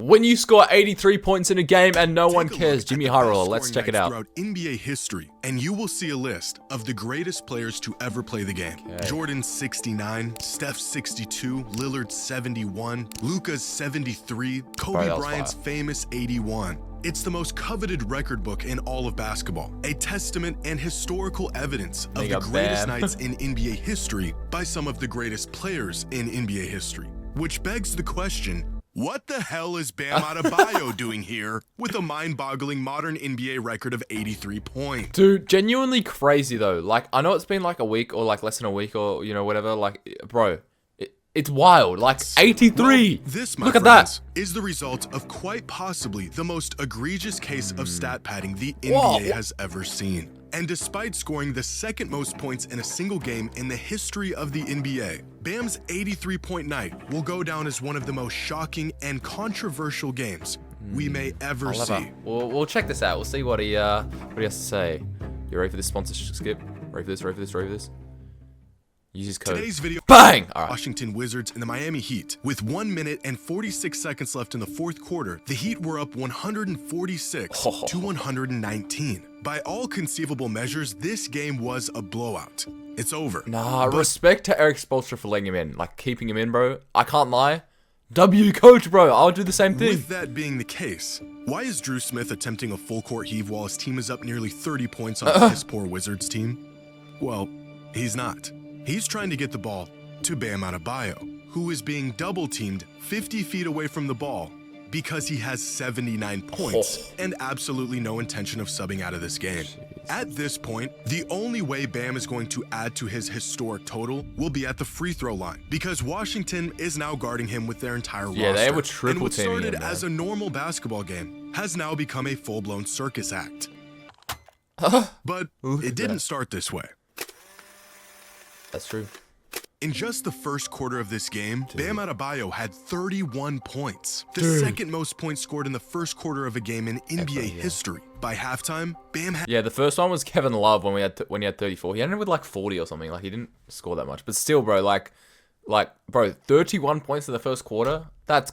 When you score 83 points in a game and no one cares. Jimmy High Roller, let's check it out. Throughout NBA history, and you will see a list of the greatest players to ever play the game. Jordan 69, Steph 62, Lillard 71, Luka's 73, Kobe Bryant's famous 81. It's the most coveted record book in all of basketball, a testament and historical evidence of the greatest nights in NBA history by some of the greatest players in NBA history. Which begs the question, what the hell is Bam Adebayo doing here with a mind-boggling modern NBA record of 83 points? Dude, genuinely crazy though. Like, I know it's been like a week or like less than a week or, you know, whatever. Like, bro, it's wild. Like, 83. Well, this, look at that. Is the result of quite possibly the most egregious case of stat padding the NBA has ever seen. And despite scoring the second most points in a single game in the history of the NBA, Bam's 83-point night will go down as one of the most shocking and controversial games we may ever see. We'll check this out. We'll see what he has to say. You ready for this sponsorship skip? Ready for this? Ready for this? Ready for this? Use his code. Today's video. Bang! All right. Washington Wizards and the Miami Heat. With 1 minute and 46 seconds left in the fourth quarter, the Heat were up 146 to 119. By all conceivable measures, this game was a blowout. It's over. Nah, respect to Eric Spoelstra for letting him in. Like, keeping him in, bro. I can't lie. W coach, bro. I'll do the same thing. With that being the case, why is Drew Smith attempting a full court heave while his team is up nearly 30 points on his poor Wizards team? Well, he's not. He's trying to get the ball to Bam Adebayo, who is being double-teamed 50 feet away from the ball because he has 79 points and absolutely no intention of subbing out of this game. At this point, the only way Bam is going to add to his historic total will be at the free throw line, because Washington is now guarding him with their entire roster. Yeah, they were triple and teaming what started him, as a normal basketball game has now become a full-blown circus act. But it didn't start this way. That's true. In just the first quarter of this game, Bam Adebayo had 31 points, the second most points scored in the first quarter of a game in NBA history. By halftime, Bam had... Yeah, the first one was Kevin Love when he had 34. He ended with like 40 or something. Like, he didn't score that much. But still, bro, bro, 31 points in the first quarter? That's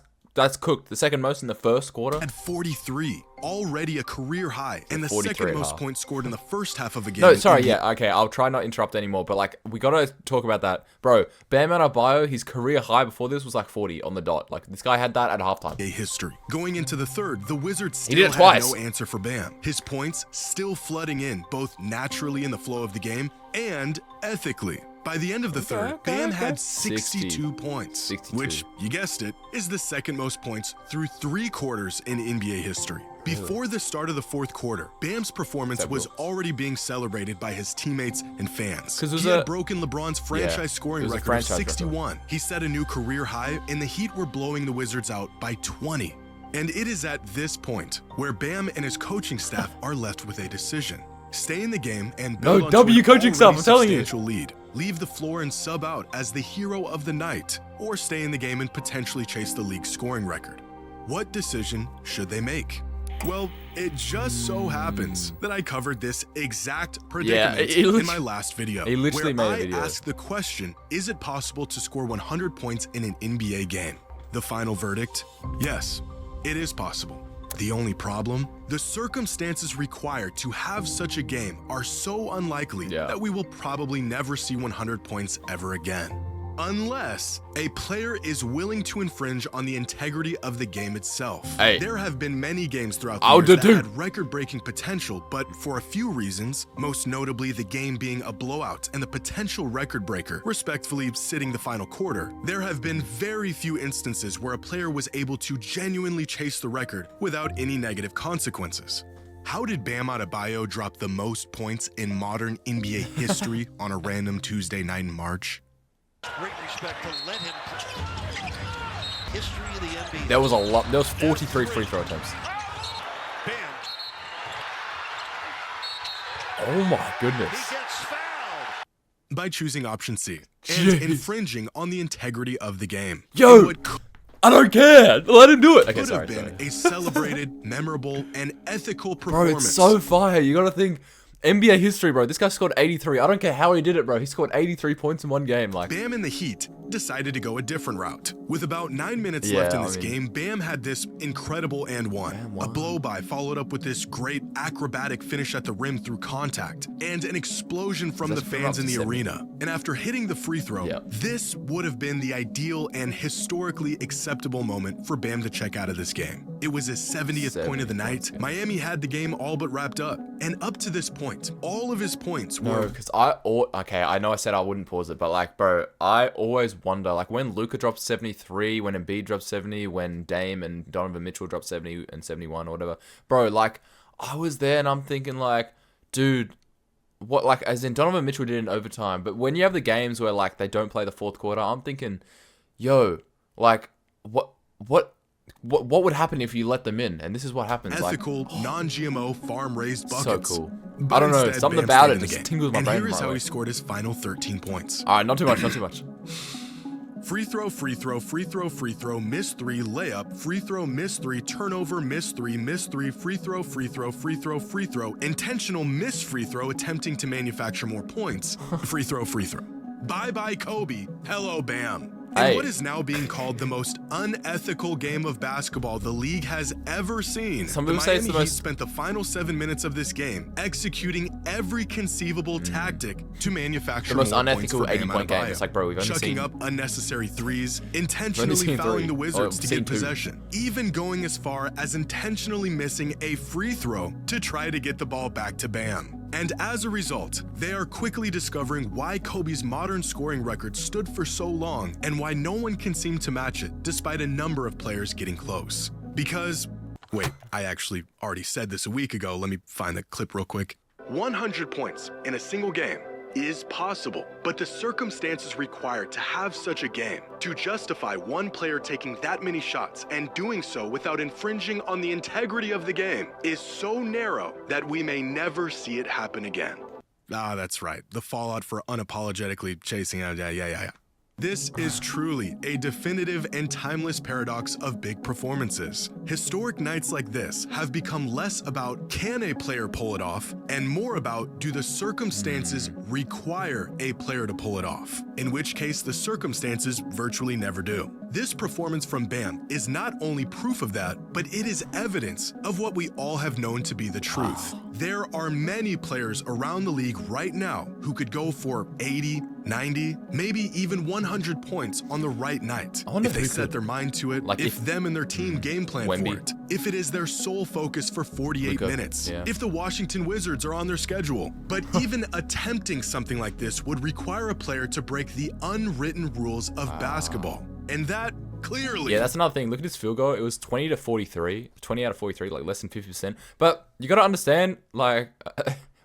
cooked. The second most in the first quarter. Had 43, already a career high, and the second most points scored in the first half of a game. No, sorry, yeah, okay, I'll try not to interrupt anymore, but like, we gotta talk about that. Bro, Bam Adebayo, his career high before this was like 40 on the dot. Like, this guy had that at halftime. History. Going into the third, the Wizards still had no answer for Bam. His points still flooding in, both naturally in the flow of the game and ethically. By the end of the third, Bam had 62 points, which, you guessed it, is the second most points through 3 quarters in NBA history. Before the start of the fourth quarter, Bam's performance was already being celebrated by his teammates and fans. He had broken LeBron's franchise scoring record of 61. He set a new career high, and the Heat were blowing the Wizards out by 20. And it is at this point where Bam and his coaching staff are left with a decision. Stay in the game and build on W coaching staff, I'm telling you. Lead. Leave the floor and sub out as the hero of the night, or stay in the game and potentially chase the league's scoring record. What decision should they make? Well, it just so happens that I covered this exact predicament in my last video, where I asked the question, is it possible to score 100 points in an NBA game? The final verdict, yes, it is possible. The only problem? The circumstances required to have such a game are so unlikely that we will probably never see 100 points ever again. Unless a player is willing to infringe on the integrity of the game itself. There have been many games throughout the years that had record-breaking potential, but for a few reasons, most notably the game being a blowout and the potential record breaker respectfully sitting the final quarter, there have been very few instances where a player was able to genuinely chase the record without any negative consequences. How did Bam Adebayo drop the most points in modern NBA history on a random Tuesday night in March? Great respect to let him. History of the NBA. There was a lot. There was 43 free throw attempts. Bam. Oh my goodness. He gets fouled. By choosing option C and infringing on the integrity of the game. Yo, I don't care. Let him do it. Okay, sorry. Could have been a celebrated, memorable, and ethical performance. Bro, it's so fire. You gotta think. NBA history, bro. This guy scored 83. I don't care how he did it, bro. He scored 83 points in one game. Like, Bam and the Heat decided to go a different route. With about 9 minutes Yeah, left in I this mean- game, Bam had this incredible and one. And A one. blow-by followed up with this great acrobatic finish at the rim through contact, and an explosion from the That's been fans up in to the 70. arena. And after hitting the free throw, Yep. this would have been the ideal and historically acceptable moment for Bam to check out of this game. It was his 70th point of the 70th night. point, yeah. Miami had the game all but wrapped up. And up to this point, all of his points No, were because I know I said I wouldn't pause it, but like, bro, I always wonder, like, when Luka dropped 73, when Embiid dropped 70, when Dame and Donovan Mitchell dropped 70 and 71 or whatever, bro, like, I was there and I'm thinking, like, dude, what, like, as in Donovan Mitchell did in overtime, but when you have the games where, like, they don't play the fourth quarter, I'm thinking, yo, like, what would happen if you let them in? And this is what happens. ethical, non-GMO, farm-raised buckets. So cool. But I don't know, instead, something Bam about stayed it in the just game. tingles my and brain here is right how away. he scored his final 13 points. All right, not too much, not too much. Free throw, free throw, free throw, free throw, miss three, layup, free throw, miss three, turnover, miss three, free throw, free throw, free throw, free throw, intentional miss free throw, attempting to manufacture more points, free throw, free throw. Bye-bye Kobe, hello Bam. In Hey. what is now being called the most unethical game of basketball the league has ever seen, Some the people say it's Miami the Heat most- spent the final 7 minutes of this game executing every conceivable tactic to manufacture The most more unethical points for 80-point Bam game. Adebayo. It's like, bro, we've only chucking seen- up unnecessary threes, intentionally seen fouling three. the Wizards Oh, to seen get two. possession, even going as far as intentionally missing a free throw to try to get the ball back to Bam. And as a result, they are quickly discovering why Kobe's modern scoring record stood for so long and why no one can seem to match it despite a number of players getting close. Because, wait, I actually already said this a week ago. Let me find the clip real quick. 100 points in a single game is possible, but the circumstances required to have such a game, to justify one player taking that many shots and doing so without infringing on the integrity of the game, is so narrow that we may never see it happen again. Ah, that's right. The fallout for unapologetically chasing out. Yeah. This is truly a definitive and timeless paradox of big performances. Historic nights like this have become less about can a player pull it off and more about do the circumstances require a player to pull it off, in which case the circumstances virtually never do. This performance from Bam is not only proof of that, but it is evidence of what we all have known to be the truth. There are many players around the league right now who could go for 80, 90, maybe even 100 points on the right night. I wonder If they who set could. their mind to it, Like if if- them and their team game plan Wemby. for it, if it is their sole focus for 48 Luka, minutes, yeah. if the Washington Wizards are on their schedule. But even attempting something like this would require a player to break the unwritten rules of basketball. And that clearly Yeah, that's another thing. Look at his field goal. It was 20 to 43, 20 out of 43, like less than 50%. But you got to understand, like,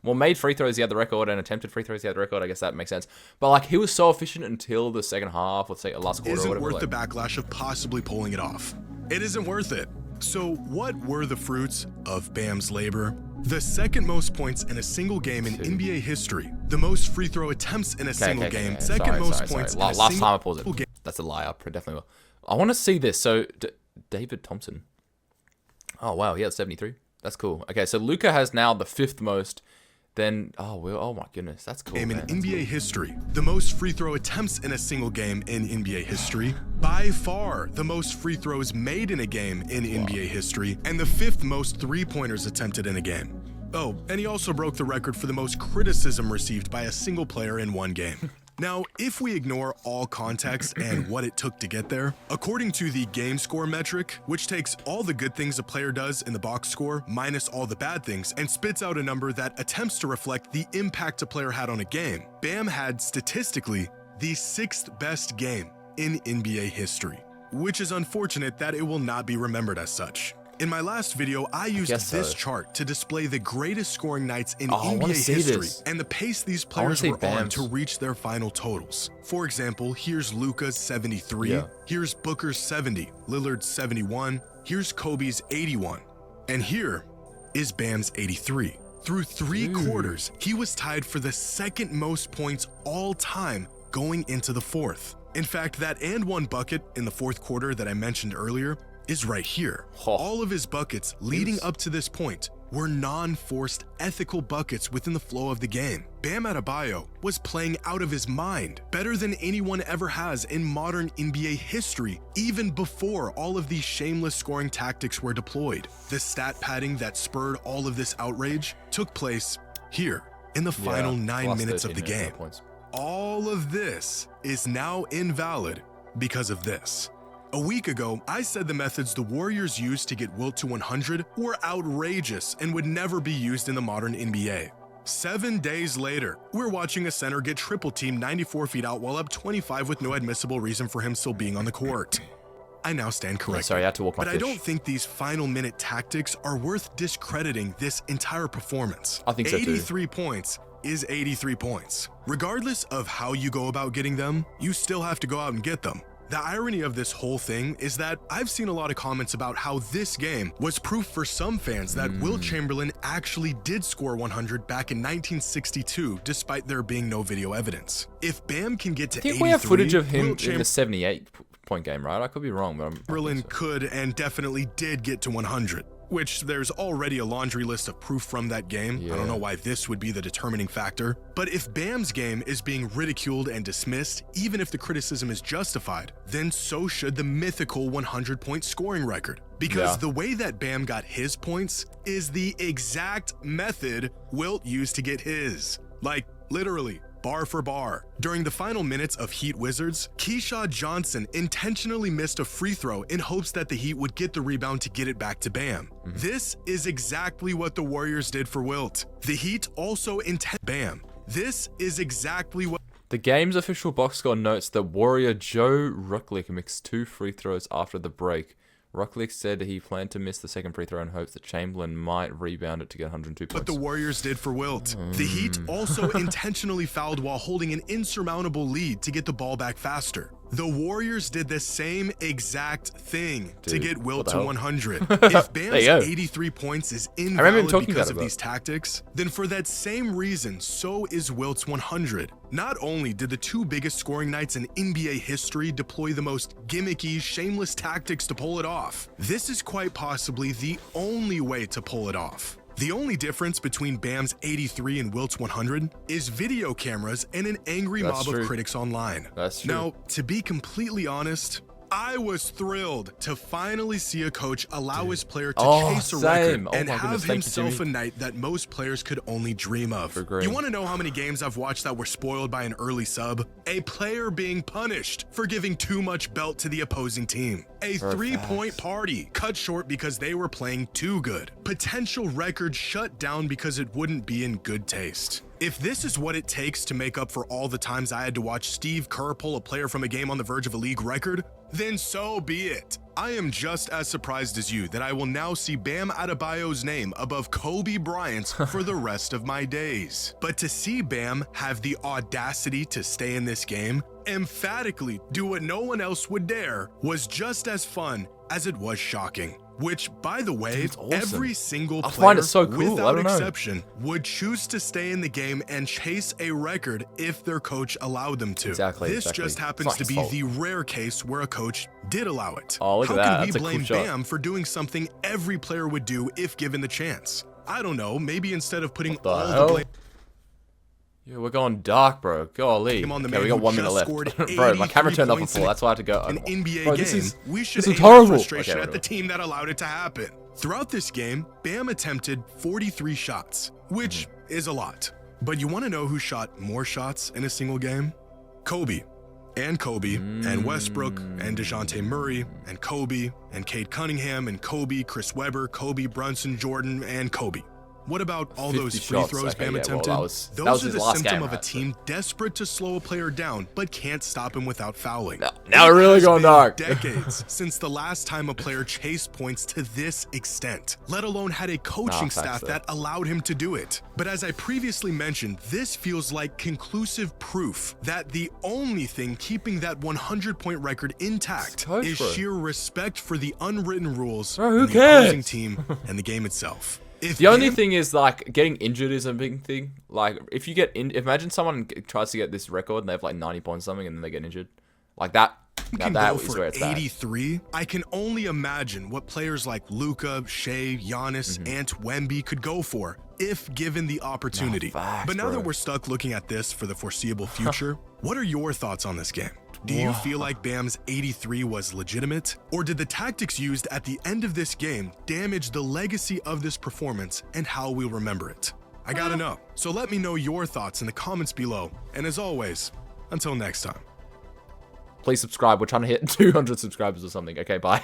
well, made free throws, he had the record, and attempted free throws, he had the record. I guess that makes sense. But, like, he was so efficient until the second half, let's say last quarter or isn't whatever. worth like, the backlash of possibly pulling it off. It isn't worth it. So what were the fruits of Bam's labor? The second most points in a single game in NBA history, the most free throw attempts in a single game, second most points in a Last time I single paused it. game. That's a lie. I definitely will. I want to see this. So, David Thompson. Oh, wow. Yeah, 73. That's cool. Okay, so Luka has now the fifth most. Then, oh my goodness. That's cool. Game in man. That's NBA history, the most free throw attempts in a single game in NBA history, by far the most free throws made in a game in NBA history, and the fifth most three-pointers attempted in a game. Oh, and he also broke the record for the most criticism received by a single player in one game. Now, if we ignore all context and what it took to get there, according to the game score metric, which takes all the good things a player does in the box score minus all the bad things and spits out a number that attempts to reflect the impact a player had on a game, Bam had statistically the sixth best game in NBA history, which is unfortunate that it will not be remembered as such. In my last video, I used guess this so. chart to display the greatest scoring nights in I wanna NBA see history this. and the pace these I wanna players see were on Bam's. to reach their final totals. For example, here's Luka's 73, Yeah. here's Booker's 70, Lillard's 71, here's Kobe's 81, and here is Bam's 83. Through three quarters, he was tied for the second most points all time going into the fourth. In fact, that and one bucket in the fourth quarter that I mentioned earlier is right here. Oh. All of his buckets leading up to this point were non-forced ethical buckets within the flow of the game. Bam Adebayo was playing out of his mind, better than anyone ever has in modern NBA history, even before all of these shameless scoring tactics were deployed. The stat padding that spurred all of this outrage took place here in the final 9 minutes of the game. All of this is now invalid because of this. A week ago, I said the methods the Warriors used to get Wilt to 100 were outrageous and would never be used in the modern NBA. 7 days later, we're watching a center get triple-teamed 94 feet out while up 25 with no admissible reason for him still being on the court. I now stand corrected. Sorry, I had to walk my But fish. I don't think these final minute tactics are worth discrediting this entire performance. I think so too. 83 points is 83 points. Regardless of how you go about getting them, you still have to go out and get them. The irony of this whole thing is that I've seen a lot of comments about how this game was proof for some fans that Wilt Chamberlain actually did score 100 back in 1962, despite there being no video evidence. If Bam can get to 83, I think we have footage of him Wilt in the 78-point game, right? I could be wrong, but Chamberlain could and definitely did get to 100. Which there's already a laundry list of proof from that game. I don't know why this would be the determining factor. But if Bam's game is being ridiculed and dismissed, even if the criticism is justified, then so should the mythical 100-point scoring record. Because the way that Bam got his points is the exact method Wilt used to get his. Like, literally, bar for bar. During the final minutes of Heat Wizards, Keyshawn Johnson intentionally missed a free throw in hopes that the Heat would get the rebound to get it back to Bam. This is exactly what the Warriors did for Wilt. The Heat also Bam. This is exactly what the game's official box score notes that Warrior Joe Rucklick mixed 2 free throws after the break. Rucklick said he planned to miss the second free throw in hopes that Chamberlain might rebound it to get 102 points. What the Warriors did for Wilt. The Heat also intentionally fouled while holding an insurmountable lead to get the ball back faster. The Warriors did the same exact thing to get Wilt to 100. If Bam's 83 points is invalid because of these tactics, then for that same reason, so is Wilt's 100. Not only did the 2 biggest scoring nights in NBA history deploy the most gimmicky, shameless tactics to pull it off, this is quite possibly the only way to pull it off. The only difference between Bam's 83 and Wilt's 100 is video cameras and an angry mob of critics online. That's true. Now, to be completely honest, I was thrilled to finally see a coach allow his player to chase a record and have himself a night that most players could only dream of. You want to know how many games I've watched that were spoiled by an early sub? A player being punished for giving too much belt to the opposing team. A 3-point party cut short because they were playing too good. Potential record shut down because it wouldn't be in good taste. If this is what it takes to make up for all the times I had to watch Steve Kerr pull a player from a game on the verge of a league record, then so be it. I am just as surprised as you that I will now see Bam Adebayo's name above Kobe Bryant's for the rest of my days. But to see Bam have the audacity to stay in this game, emphatically do what no one else would dare, was just as fun as it was shocking. Which, by the way, every single player, without exception, would choose to stay in the game and chase a record if their coach allowed them to. This just happens to be the rare case where a coach did allow it. How can we blame Bam for doing something every player would do if given the chance? I don't know, maybe instead of putting all the blame... Yeah, we're going dark, bro. Golly. Okay, we got 1 minute left. Bro, my camera turned off before. That's why I had to go. An NBA game, we should aim frustration at the team that allowed it to happen. Throughout this game, Bam attempted 43 shots, which is a lot. But you want to know who shot more shots in a single game? Kobe. And Kobe, and Westbrook, and DeJounte Murray, and Kobe, and Cade Cunningham, and Kobe, Chris Webber, Kobe, Brunson, Jordan, and Kobe. What about all those free throws Bam attempted? Those are the symptom of a team desperate to slow a player down, but can't stop him without fouling. Now we're really going dark. Decades since the last time a player chased points to this extent, let alone had a coaching staff that allowed him to do it. But as I previously mentioned, this feels like conclusive proof that the only thing keeping that 100-point record intact is sheer respect for the unwritten rules of the opposing team and the game itself. The only thing is, like, getting injured is a big thing. Like, if you get imagine someone tries to get this record and they have like 90 points something and then they get injured. Like that Now can that go is for where it's bad. 83, I can only imagine what players like Luka, Shea, Giannis, Mm-hmm. and Wemby could go for if given the opportunity. facts, But now bro. that we're stuck looking at this for the foreseeable future, what are your thoughts on this game? Do you feel like Bam's 83 was legitimate? Or did the tactics used at the end of this game damage the legacy of this performance and how we'll remember it? I gotta know. So let me know your thoughts in the comments below. And as always, until next time. Please subscribe. We're trying to hit 200 subscribers or something. Okay, bye.